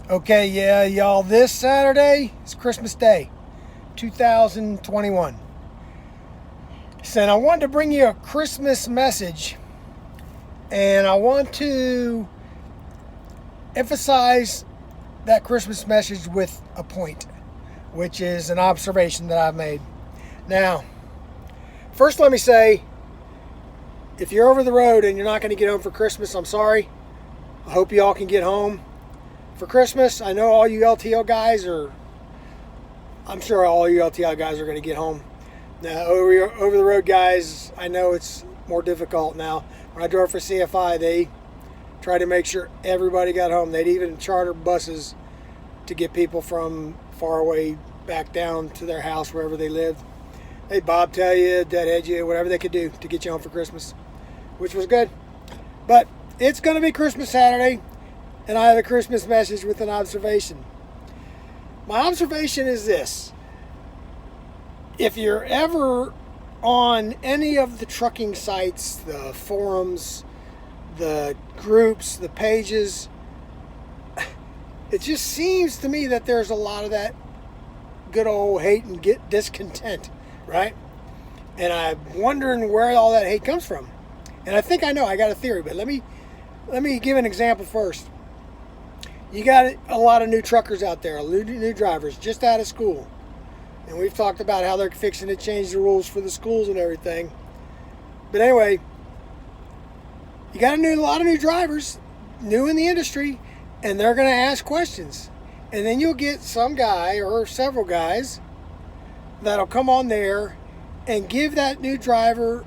Okay, yeah, y'all, this Saturday is Christmas Day, 2021. So I wanted to bring you a Christmas message, and I want to emphasize that Christmas message with a point, which is an observation that I've made. Now, first let me say, if you're over the road and you're not going to get home for Christmas, I'm sorry. I hope you all can get home for Christmas. I know all you LTL guys I'm sure all you LTL guys are going to get home. Now, over the road guys, I know it's more difficult now. When I drove for CFI, they tried to make sure everybody got home. They'd even charter buses to get people from far away back down to their house, wherever they lived. They'd bobtail you, deadhead you, whatever they could do to get you home for Christmas, which was good. But it's going to be Christmas Saturday, and I have a Christmas message with an observation. My observation is this. If you're ever on any of the trucking sites, the forums, the groups, the pages, it just seems to me that there's a lot of that good old hate and get discontent, right? And I'm wondering where all that hate comes from. And I think I know, I got a theory, but let me give an example first. You got a lot of new truckers out there, new drivers, just out of school. And we've talked about how they're fixing to change the rules for the schools and everything. But anyway, you got a lot of new drivers, new in the industry, and they're going to ask questions. And then you'll get some guy or several guys that'll come on there and give that new driver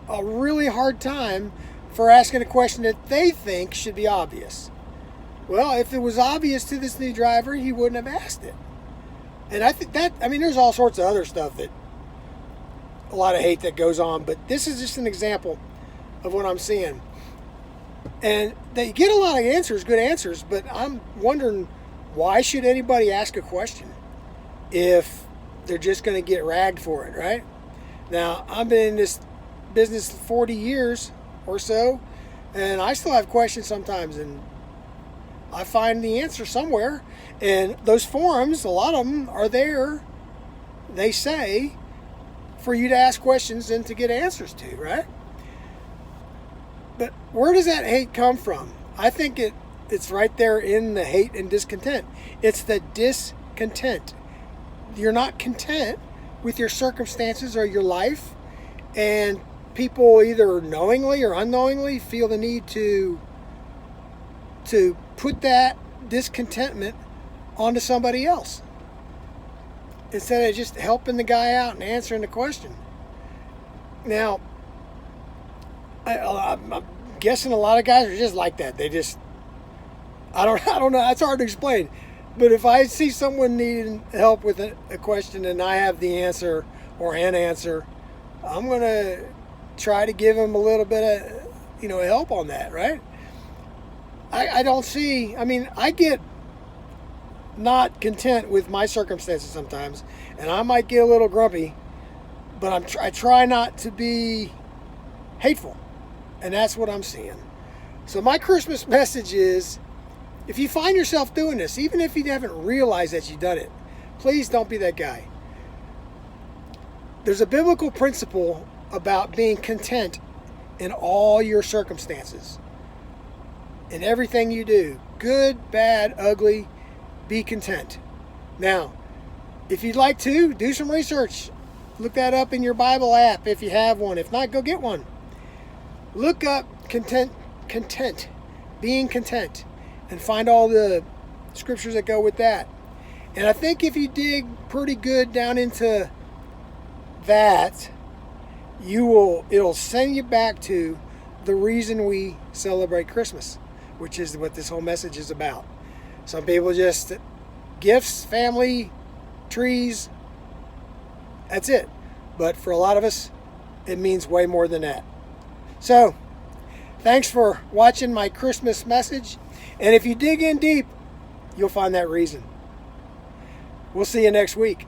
a really hard time for asking a question that they think should be obvious. Well, if it was obvious to this new driver, he wouldn't have asked it. And I think there's all sorts of other stuff that, a lot of hate that goes on, but this is just an example of what I'm seeing. And they get a lot of answers, good answers, but I'm wondering, why should anybody ask a question if they're just going to get ragged for it, right? Now, I've been in this business 40 years or so, and I still have questions sometimes, and I find the answer somewhere. And those forums, a lot of them are there, they say, for you to ask questions and to get answers to, right? But where does that hate come from? I think it's right there in the hate and discontent. It's the discontent. You're not content with your circumstances or your life, and people either knowingly or unknowingly feel the need to put that discontentment onto somebody else instead of just helping the guy out and answering the question. Now, I'm guessing a lot of guys are just like that. They just, I don't know. It's hard to explain. But if I see someone needing help with a question and I have the answer or an answer, I'm going to try to give them a little bit of, help on that, right? I don't see, I get not content with my circumstances sometimes, and I might get a little grumpy, but I try not to be hateful, and that's what I'm seeing. So my Christmas message is, if you find yourself doing this, even if you haven't realized that you've done it, please don't be that guy. There's a biblical principle about being content in all your circumstances. In everything you do, good, bad, ugly, be content. Now, if you'd like to, do some research. Look that up in your Bible app if you have one. If not, go get one. Look up content, being content, and find all the scriptures that go with that. And I think if you dig pretty good down into that, it'll send you back to the reason we celebrate Christmas, which is what this whole message is about. Some people just, gifts, family, trees, that's it. But for a lot of us, it means way more than that. So, thanks for watching my Christmas message. And if you dig in deep, you'll find that reason. We'll see you next week.